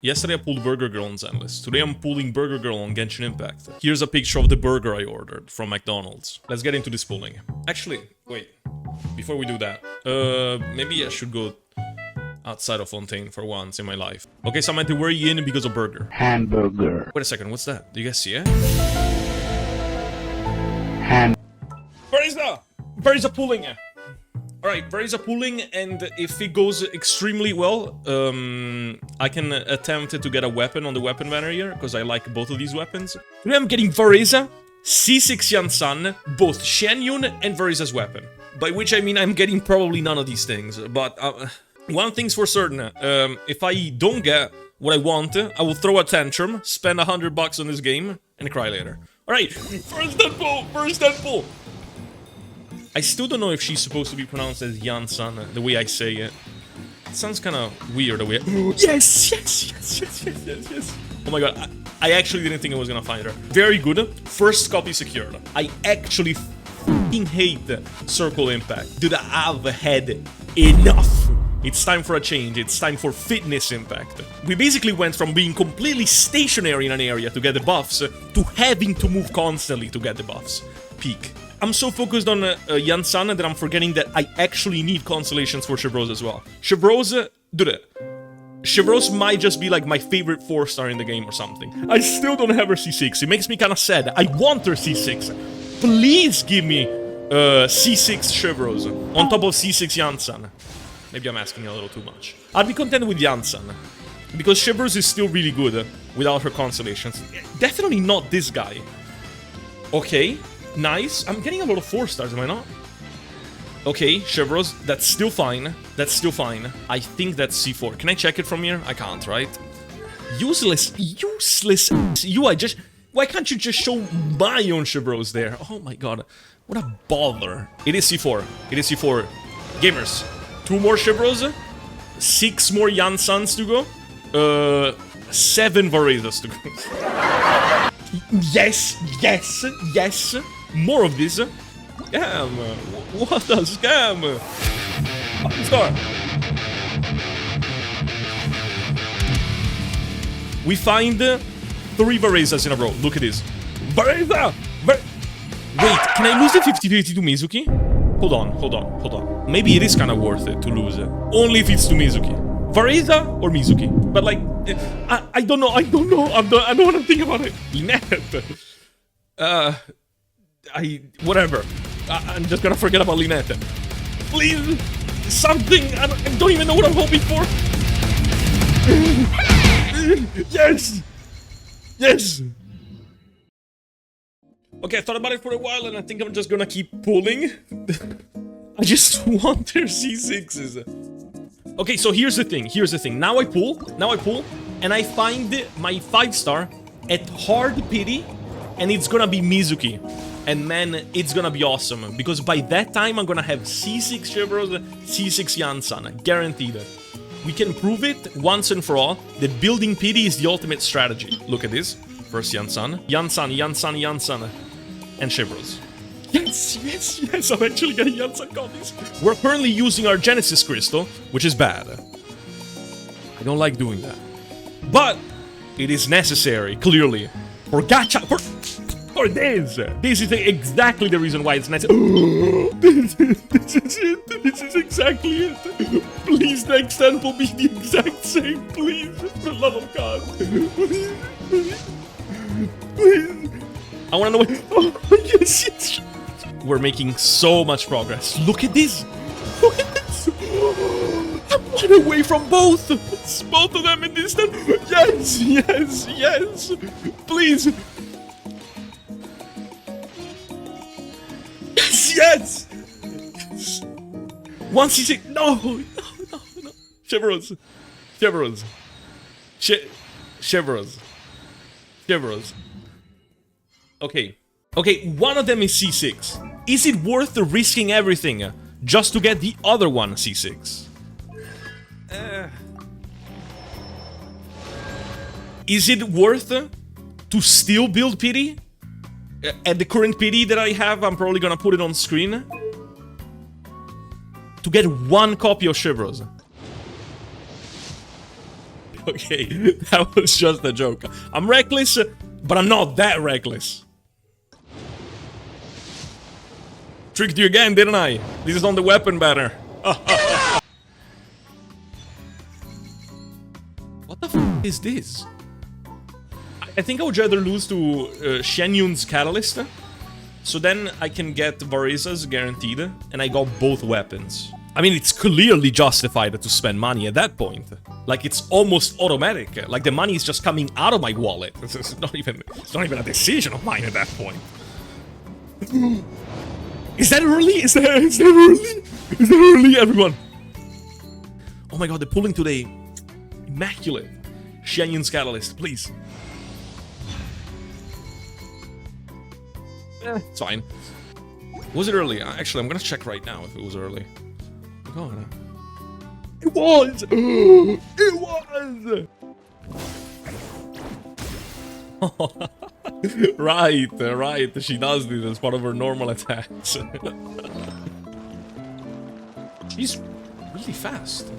Yesterday I pulled Burger Girl on Zenless. Today I'm pulling Burger Girl on Genshin Impact. Here's a picture of the burger I ordered from McDonald's. Let's get into this pulling. Actually, wait. Before we do that, maybe I should go outside of Fontaine for once in my life. Okay, so I'm at the very end because of burger. Hamburger. Wait a second, what's that? Do you guys see it? Varesa pulling! Alright, Varesa pulling, and if it goes extremely well, I can attempt to get a weapon on the weapon banner here, because I like both of these weapons. Today I'm getting Varesa, C6 Yansan, both Shenyun and Varesa's weapon. By which I mean I'm getting probably none of these things, but one thing's for certain, if I don't get what I want, I will throw a tantrum, spend $100 on this game, and cry later. Alright, first that pull! I still don't know if she's supposed to be pronounced as Yansan, the way I say it. It sounds kind of weird the way Yes! Oh my god, I actually didn't think I was gonna find her. Very good. First copy secured. I actually f***ing hate Circle Impact. Dude, I've had enough. It's time for a change. It's time for Fitness Impact. We basically went from being completely stationary in an area to get the buffs to having to move constantly to get the buffs. Peak. I'm so focused on Yansan that I'm forgetting that I actually need Constellations for Chevreuse as well. Chevreuse, dude, Chevreuse might just be like my favorite 4-star in the game or something. I still don't have her C6. It makes me kind of sad. I want her C6. Please give me C6 Chevreuse on top of C6 Yansan. Maybe I'm asking a little too much. I'd be content with Yansan, because Chevreuse is still really good without her Constellations. Definitely not this guy. Okay. Nice. I'm getting a lot of 4-stars, am I not? Okay, Chevreuse, that's still fine. That's still fine. I think that's C4. Can I check it from here? I can't, right? Useless UI, just... Why can't you just show my own Chevreuse there? Oh my god. What a bother. It is C4. It is C4. Gamers. 2 more Chevreuse. 6 more Yansans to go. 7 Varesas to go. Yes! More of this. Scam! What a scam! Star. We find 3 Varesas in a row. Look at this. Varesa! Wait, can I lose the 50-50 to Mizuki? Hold on. Maybe it is kind of worth it to lose it. Only if it's to Mizuki. Varesa or Mizuki? But like, I don't know. I don't want to think about it. Lynette. Whatever. I'm just gonna forget about Lynette. Please, something. I don't even know what I'm hoping for. Yes. Okay, I thought about it for a while, and I think I'm just gonna keep pulling. I just want their C6s. Okay, so here's the thing. Now I pull, and I find my 5-star at hard pity, and it's gonna be Mizuki. And man, it's gonna be awesome, because by that time I'm gonna have C6 Chevreuse, C6 Yansan, guaranteed. We can prove it once and for all that building pity is the ultimate strategy. Look at this. First Yansan, and Chevreuse. Yes, I'm actually getting Yansan copies. We're currently using our Genesis Crystal, which is bad. I don't like doing that. But it is necessary, clearly, for gacha, for this. This is exactly the reason why it's necessary. This is it. This is exactly it. Please, next temple be the exact same, please. For the love of God. Please. I wanna know what... Oh, yes. We're making so much progress. Look at this. I'm 1 away from both. It's both of them in this time. Yes. Please. Yes. 1 C6. No. Chevreuse. Okay, one of them is C6. Is it worth risking everything just to get the other one C6? Is it worth to still build pity? At the current pity that I have, I'm probably gonna put it on screen. To get 1 copy of Chevreuse. Okay, that was just a joke. I'm reckless, but I'm not that reckless. Tricked you again, didn't I? This is on the weapon banner. What the f is this? I think I would rather lose to Shen Yun's Catalyst. So then I can get Varesa's guaranteed, and I got both weapons. I mean, it's clearly justified to spend money at that point. Like, it's almost automatic. Like, the money is just coming out of my wallet. It's not even a decision of mine at that point. Is that early? Is that early? Is that early, everyone? Oh my god, the pulling today. Immaculate. Shen Yun's Catalyst, please. It's fine. Was it early? Actually, I'm gonna check right now if it was early. Oh, God. It was! It was! Right. She does this as part of her normal attacks. She's really fast.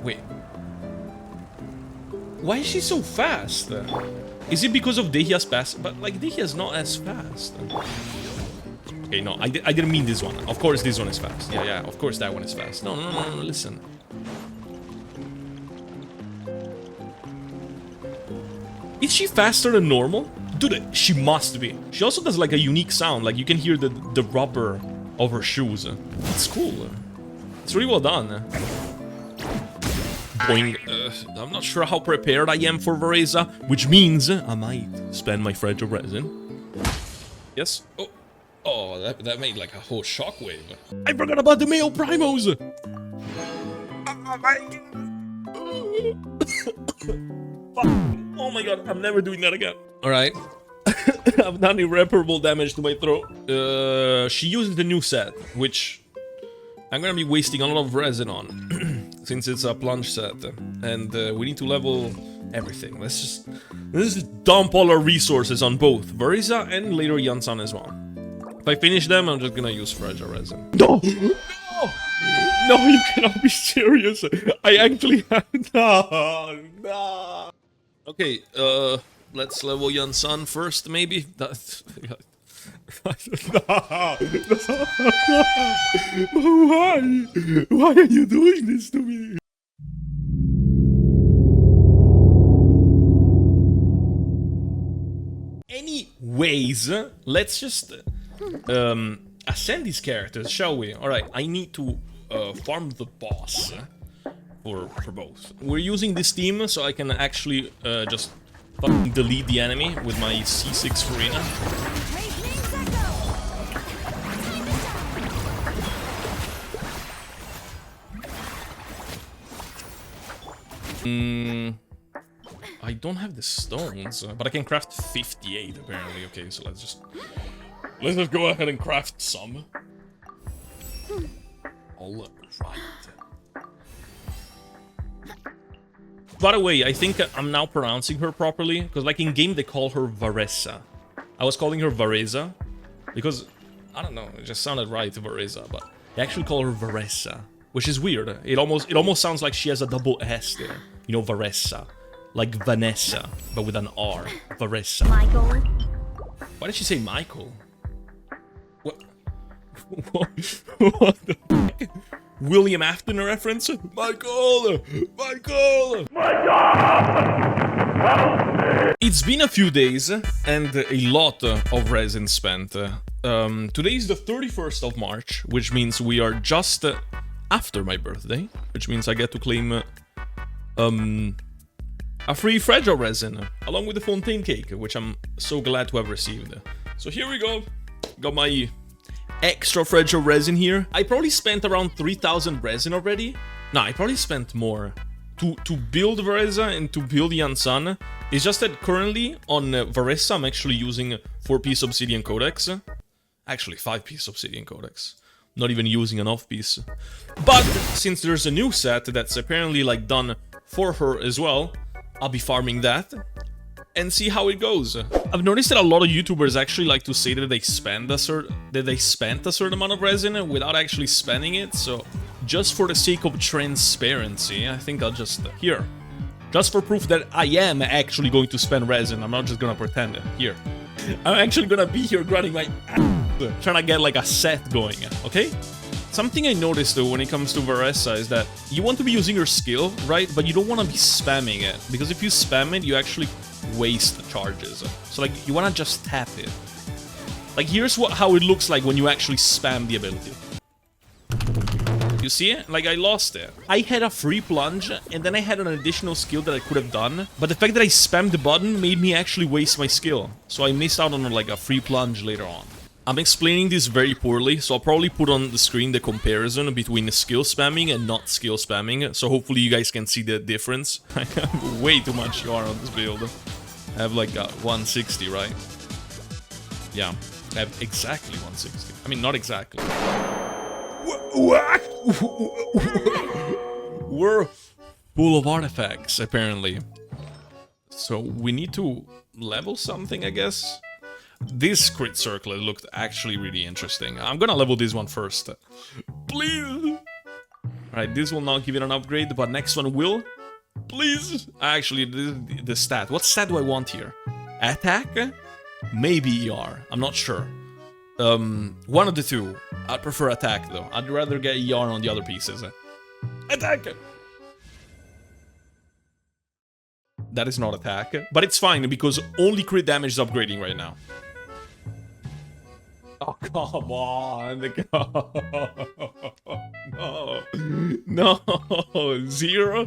Wait. Why is she so fast? Is it because of Dehia's fast? But, like, Dehia's not as fast. Okay, no, I didn't mean this one. Of course this one is fast. Yeah, of course that one is fast. No, listen. Is she faster than normal? Dude, she must be. She also does, like, a unique sound. Like, you can hear the rubber of her shoes. It's cool. It's really well done. Boing. I'm not sure how prepared I am for Varesa, which means I might spend my fragile resin. Yes? Oh, that made like a whole shockwave. I forgot about the male primos! Oh my god, I'm never doing that again. Alright. I've done irreparable damage to my throat. She uses the new set, which I'm gonna be wasting a lot of resin on. Since it's a plunge set. And we need to level everything. Let's just dump all our resources on both Varesa and later Yansan as well. If I finish them, I'm just gonna use fragile resin. No! No, you cannot be serious. I actually have... No. Okay, let's level Yansan first, maybe. Why? Why are you doing this to me? Anyways, let's just ascend these characters, shall we? Alright, I need to farm the boss for both. We're using this team so I can actually just fucking delete the enemy with my C6 Farina. I don't have the stones, but I can craft 58 apparently. Okay, so let's just go ahead and craft some. All right. By the way, I think I'm now pronouncing her properly, because like in game they call her Varesa. I was calling her Varesa because I don't know, it just sounded right, Varesa, but they actually call her Varesa, which is weird. It almost sounds like she has a double S there. You know, Varesa. Like Vanessa, but with an R. Varesa. Michael? Why did she say Michael? What? What the fuck? William Afton reference? Michael! Michael! It's been a few days and a lot of resin spent. Today is the 31st of March, which means we are just after my birthday, which means I get to claim a free fragile resin, along with the fontaine cake, which I'm so glad to have received. So here we go. Got my extra fragile resin here. I probably spent around 3,000 resin already. No, I probably spent more. To build Varesa and to build Yansan. It's just that currently on Varesa I'm actually using 4-piece obsidian codex. Actually 5-piece obsidian codex. Not even using an off-piece. But since there's a new set that's apparently like done for her as well, I'll be farming that and see how it goes. I've noticed that a lot of YouTubers actually like to say that they spent a certain amount of resin without actually spending it, so just for the sake of transparency, I think I'll just... here. Just for proof that I am actually going to spend resin. I'm not just gonna pretend it. Here. I'm actually gonna be here grinding my ass, trying to get like a set going, okay? Something I noticed though when it comes to Varesa is that you want to be using your skill, right? But you don't want to be spamming it, because if you spam it, you actually waste charges. So like, you want to just tap it. Like, here's how it looks like when you actually spam the ability. You see it? Like, I lost it. I had a free plunge, and then I had an additional skill that I could have done, but the fact that I spammed the button made me actually waste my skill. So I missed out on, like, a free plunge later on. I'm explaining this very poorly, so I'll probably put on the screen the comparison between skill spamming and not skill spamming, so hopefully you guys can see the difference. I have way too much yarn on this build. I have, like, 160, right? Yeah, I have exactly 160. I mean, not exactly. We're full of artifacts, apparently. So we need to level something, I guess. This crit circlet looked actually really interesting. I'm gonna level this one first. Please! Alright, this will not give it an upgrade, but next one will. Please! Actually, the stat. What stat do I want here? Attack? Maybe ER. I'm not sure. One of the two. I'd prefer attack, though. I'd rather get ER on the other pieces. Attack! That is not attack. But it's fine, because only crit damage is upgrading right now. Oh, come on. No. No. Zero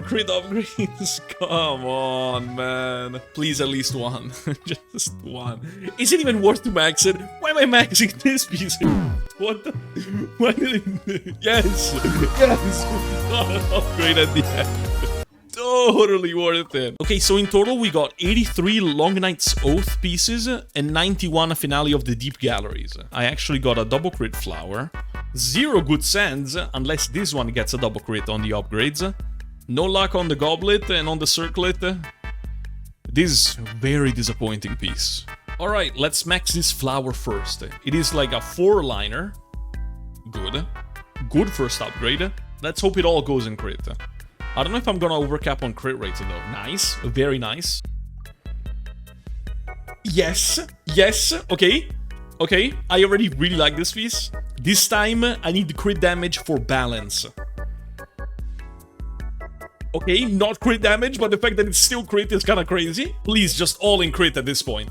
crit upgrades. Come on, man. Please, at least one. Just one. Is it even worth to max it? Why am I maxing this piece? What the? Why did it? Yes. Yes. Not an upgrade at the end. Totally worth it. Okay, so in total we got 83 Long Night's Oath pieces and 91 Finale of the Deep Galleries. I actually got a double crit flower, 0 good sands, unless this one gets a double crit on the upgrades. No luck on the goblet and on the circlet. This very disappointing piece. Alright, let's max this flower first. It is like a 4-liner. Good. Good first upgrade. Let's hope it all goes in crit. I don't know if I'm gonna overcap on crit rate though. Nice, very nice. Yes, yes, okay. Okay, I already really like this piece. This time, I need crit damage for balance. Okay, not crit damage, but the fact that it's still crit is kinda crazy. Please, just all in crit at this point.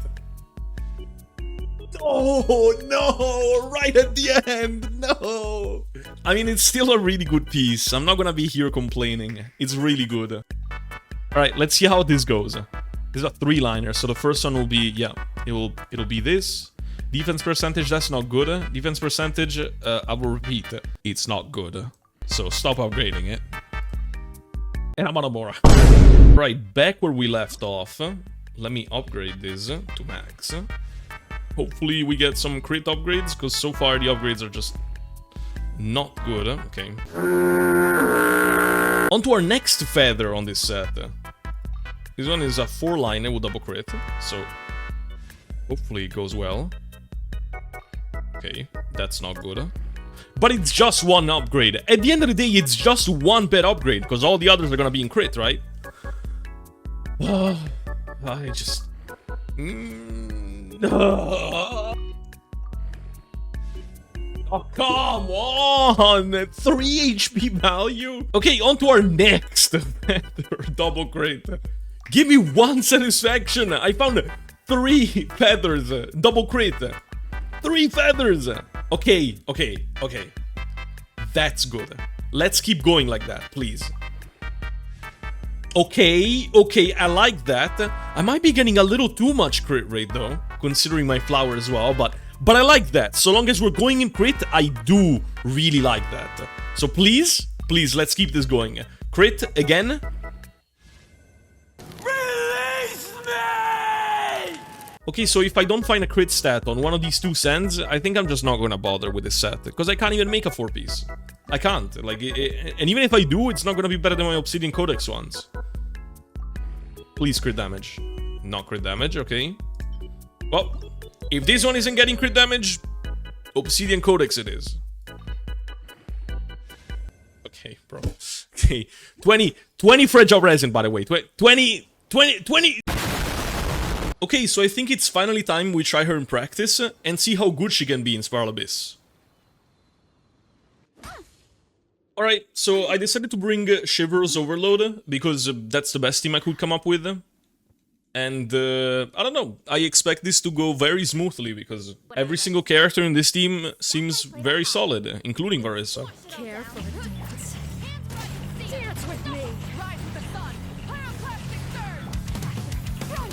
Oh, no, right at the end, no. I mean, it's still a really good piece. I'm not gonna be here complaining. It's really good. All right, let's see how this goes. This is a 3-liner, so the first one will be, yeah, it'll be this. Defense percentage, that's not good. Defense percentage, I will repeat, it's not good. So stop upgrading it. And I'm on a Mora. Right, back where we left off. Let me upgrade this to max. Hopefully we get some crit upgrades, because so far the upgrades are just not good. Okay. On to our next feather on this set. This one is a 4-liner with double crit, so hopefully it goes well. Okay, that's not good. But it's just one upgrade. At the end of the day, it's just one pet upgrade, because all the others are gonna be in crit, right? I just... Oh, come on! 3 HP value? Okay, on to our next feather, double crit. Give me one satisfaction! I found 3 feathers, double crit. 3 feathers! Okay, okay, okay. That's good. Let's keep going like that, please. Okay, okay, I like that. I might be getting a little too much crit rate though, considering my flower as well, but I like that. So long as we're going in crit, I do really like that. So please, please, let's keep this going. Crit again. Release me! Okay, so if I don't find a crit stat on one of these 2 sands, I think I'm just not gonna bother with this set, because I can't even make a 4-piece. I can't, like, and even if I do, it's not gonna be better than my Obsidian Codex ones. Please crit damage. Not crit damage, okay. Well, if this one isn't getting crit damage, Obsidian Codex it is. Okay, bro. Okay, 20 fragile resin, by the way. 20. Okay, so I think it's finally time we try her in practice and see how good she can be in Spiral Abyss. Alright, so I decided to bring Shiver's Overload, because that's the best team I could come up with. And, I don't know, I expect this to go very smoothly, because every single character in this team seems very solid, including Varesa. Care for a dance. Dance with me.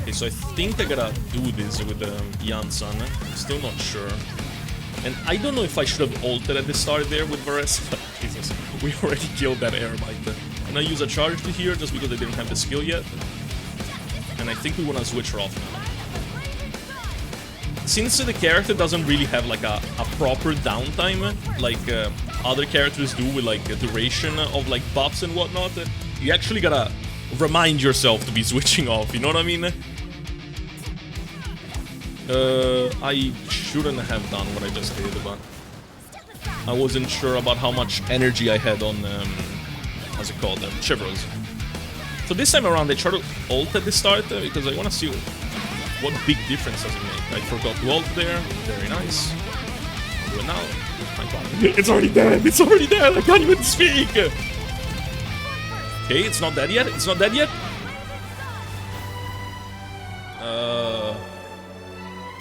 Okay, so I think I gotta do this with Jansan. I'm still not sure. And I don't know if I should have ulted at the start there with Varesa. Jesus, we already killed that Airbyte. I'm gonna use a charge to here just because I didn't have the skill yet. And I think we wanna switch her off now. Since the character doesn't really have like a proper downtime, like other characters do with like a duration of like buffs and whatnot, you actually gotta remind yourself to be switching off, you know what I mean? I shouldn't have done what I just did, but I wasn't sure about how much energy I had on, how's it called, Shivers. So this time around I try to ult at the start, because I want to see what big difference does it make. I forgot to ult there, very nice. I'll do it now. It's already dead, it's already dead, I can't even speak! Okay, it's not dead yet, it's not dead yet.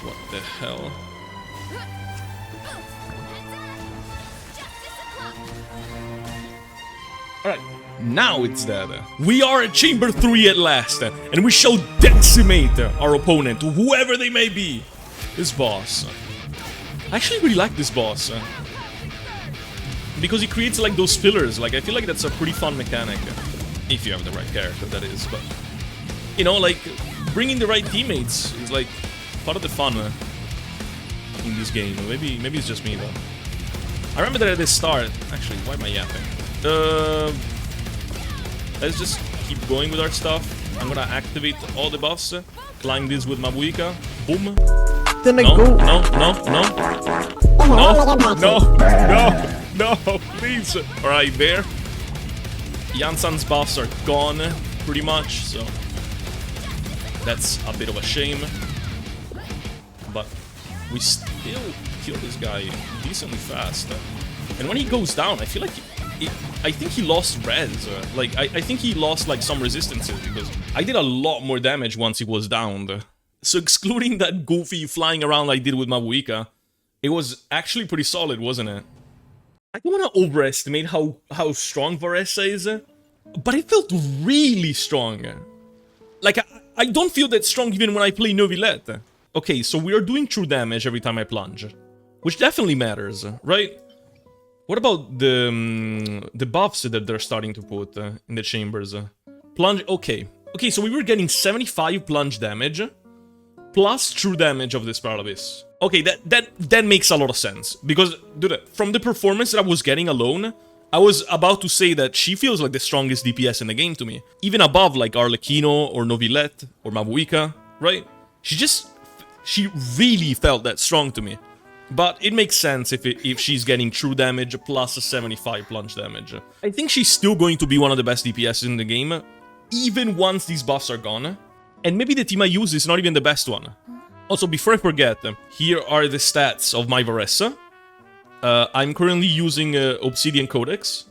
What the hell? Alright, now it's dead. We are at Chamber 3 at last, and we shall decimate our opponent, whoever they may be. This boss. I actually really like this boss. Because he creates like those fillers, like I feel like that's a pretty fun mechanic. If you have the right character, that is, but... You know, like, bringing the right teammates is like part of the fun in this game. Maybe it's just me, though. I remember that at the start... Actually, why am I yapping? Let's just keep going with our stuff. I'm gonna activate all the buffs. Climb this with Mabuika. Boom. Then No, please. Alright, there. Jansan's buffs are gone, pretty much, so that's a bit of a shame. But we still kill this guy decently fast. And when he goes down, I feel like I think he lost res. Like, I think he lost like some resistances, because I did a lot more damage once he was downed. So excluding that goofy flying around I did with Mabuika, it was actually pretty solid, wasn't it? I don't want to overestimate how strong Varesa is, but it felt really strong. Like, I don't feel that strong even when I play Neuvillette. Okay, so we are doing true damage every time I plunge, which definitely matters, right? What about the buffs that they're starting to put in the chambers? Plunge, okay. Okay, so we were getting 75 plunge damage, plus true damage of the Spiral Abyss. Okay, that makes a lot of sense, because, dude, from the performance that I was getting alone, I was about to say that she feels like the strongest DPS in the game to me. Even above, like, Arlecchino, or Neuvillette, or Mabuika, right? She really felt that strong to me. But it makes sense if she's getting true damage plus a 75 plunge damage. I think she's still going to be one of the best DPS in the game, even once these buffs are gone. And maybe the team I use is not even the best one. Also, before I forget, here are the stats of my Varesa. I'm currently using Obsidian Codex,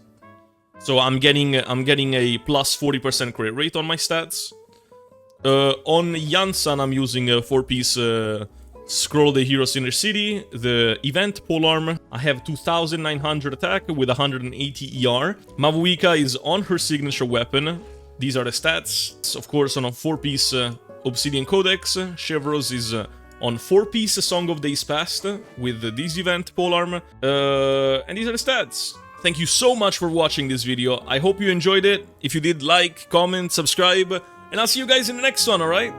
so I'm getting a plus 40% crit rate on my stats. On Jansan, I'm using a 4-piece Scroll the Hero's Inner City, the Event Polearm. I have 2,900 attack with 180 ER. Mabuika is on her signature weapon. These are the stats. Of course, on a 4-piece Obsidian Codex, Chevros is on 4-piece Song of Days Past with this Event Polearm. And these are the stats. Thank you so much for watching this video. I hope you enjoyed it. If you did, like, comment, subscribe, and I'll see you guys in the next one, alright?